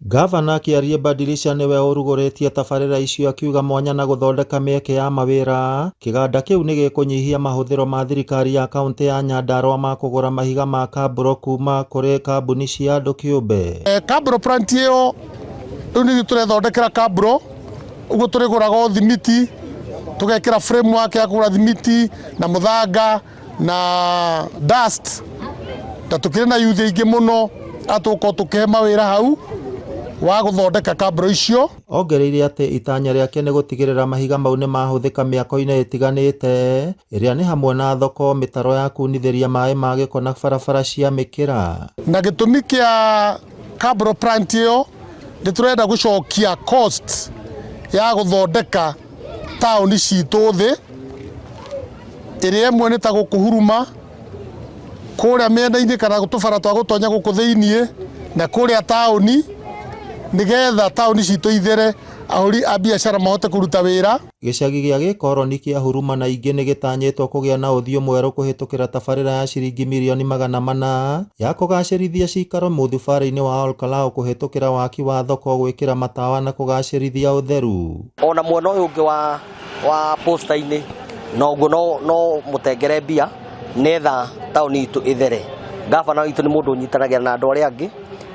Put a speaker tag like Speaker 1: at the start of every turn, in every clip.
Speaker 1: Gavana Kĩarĩ Badilisha niwe ũrugũrĩtie tabarĩra icio akiuga mwanya na gũthondeka mĩeke ya mawĩra, kĩganda kĩu nĩ gĩkũnyihia mahũthĩro ma thirikari ya kaunti ya Nyandarua ma kũgũra mahiga ma cabro kuma kũrĩ kambuni cia andũ kĩũmbe.
Speaker 2: Cabro plant ĩyo rĩu nĩ tũrethondekera cabro, ũguo tũrĩgũraga thimiti, tũgekĩra framework ya kũgũra thimiti na mũthanga na dust, na tũkĩrĩ na youth aingĩ mũno atũkorwo tũkĩhe mawĩra hau wa gũthondeka cabro icio.
Speaker 1: Ongereire atĩ itanya rĩake nĩ gũtigĩrĩra mahiga mau nĩ mahũthĩka mĩako-inĩ ĩtiganĩte, ĩrĩa nĩ hamwe na thoko, mĩtaro ya kunithĩria maĩ ma gĩko na barabara cia mĩkĩra.
Speaker 2: Na gĩtũmi kĩa cabro plant ĩyo nĩ tũrenda gũcokia cost ya gũthondeka taũni citũ thĩ, ĩrĩa ĩmwe nĩ ta gũkũ Huruma, kũrĩa mĩena-inĩ kana tũbara twa gũtonya gũkũ thĩiniĩ na kũrĩa taũni, nĩgetha taũni citũ ithere, ahũri a biacara mahote kũruta wĩra.
Speaker 1: Gĩcagi gĩa gĩkoroni kĩa Huruma na ingĩ nĩ gĩtanyĩtwo kũgĩa na ũthiũ mwerũ kũhĩtũkĩra tabarĩra ya ciringi mirioni 400 ya kũgacĩrithia cikaro mũthubarĩ-inĩ wa Ol Kalou kũhĩtũkĩra waki wa thoko, gwĩkĩra matawa na kũgacĩrithia ũtheru.
Speaker 3: Ona mwena ũyũ ũngĩ wa posta-inĩ noguo no mũtengere mbia netha taũni itũ ithere. Gavana witũ nĩ mũndũ ũnyitanagĩra na andũ arĩa angĩ,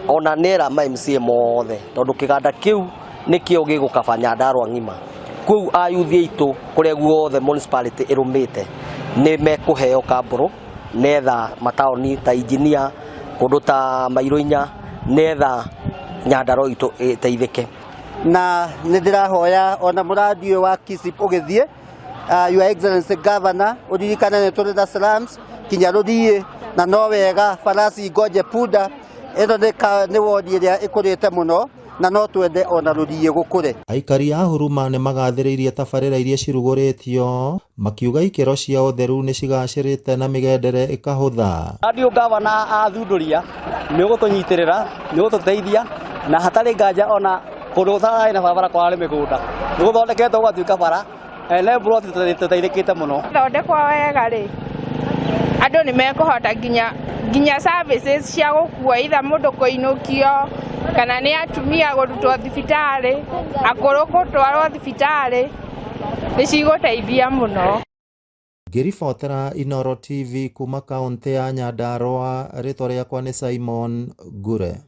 Speaker 3: ona nera ma MCA mothe, tondũ kĩganda kĩu nĩkĩo gĩgũkaba Nyandarua ng'ima. Kũu ayuthi aitũ kũrĩa guothe municipality ĩrũmĩte nĩ mekũheo cabro netha mataũni ta Injinia, kũndũ ta Mairũ-inya, netha Nyandarua itũ ĩteithĩke.
Speaker 4: Na nĩ ndĩrahoya ona mũradi ũyũ wa KISIP ũgĩthiĩ, Your Excellency Governor, ũririkane nĩ tũrĩ na slums kinya rũriĩ, na no wega farasi ngoje punda, ĩno nĩ wodi ĩrĩa ĩkũrĩte mũno na no twende ona rũriĩ gũkũre.
Speaker 1: Aikari a Huruma nĩ magathĩrĩirie tabarĩra iria cirugũrĩtio, makiuga ikĩro cia ũtheru nĩ cigacĩrĩte na mĩgendere ĩkahũtha.
Speaker 5: Radio Gavana athundũria nĩ gũtũnyitĩrĩra, nĩ gũtũteithia, na hatarĩ nganja ona kũndũ gũtarĩ na barabara kwarĩ mĩgũnda nĩ gũthondeketwo gũgatuĩka bara, lebro tũteithĩkĩte mũno.
Speaker 6: Thondekwo wega rĩ, andũ nĩ mekũhota nginya services cia gũkua itha mũndũ kũinũkio, kana nĩ atumia gũrutwo thibitarĩ, akũrũ gũtwarwo thibitarĩ, nĩ cigũteithia mũno.
Speaker 1: Ngĩribotera Inooro TV kuma kaunti ya Nyandarua, rĩtwa rĩakwa nĩ Simon Ngure.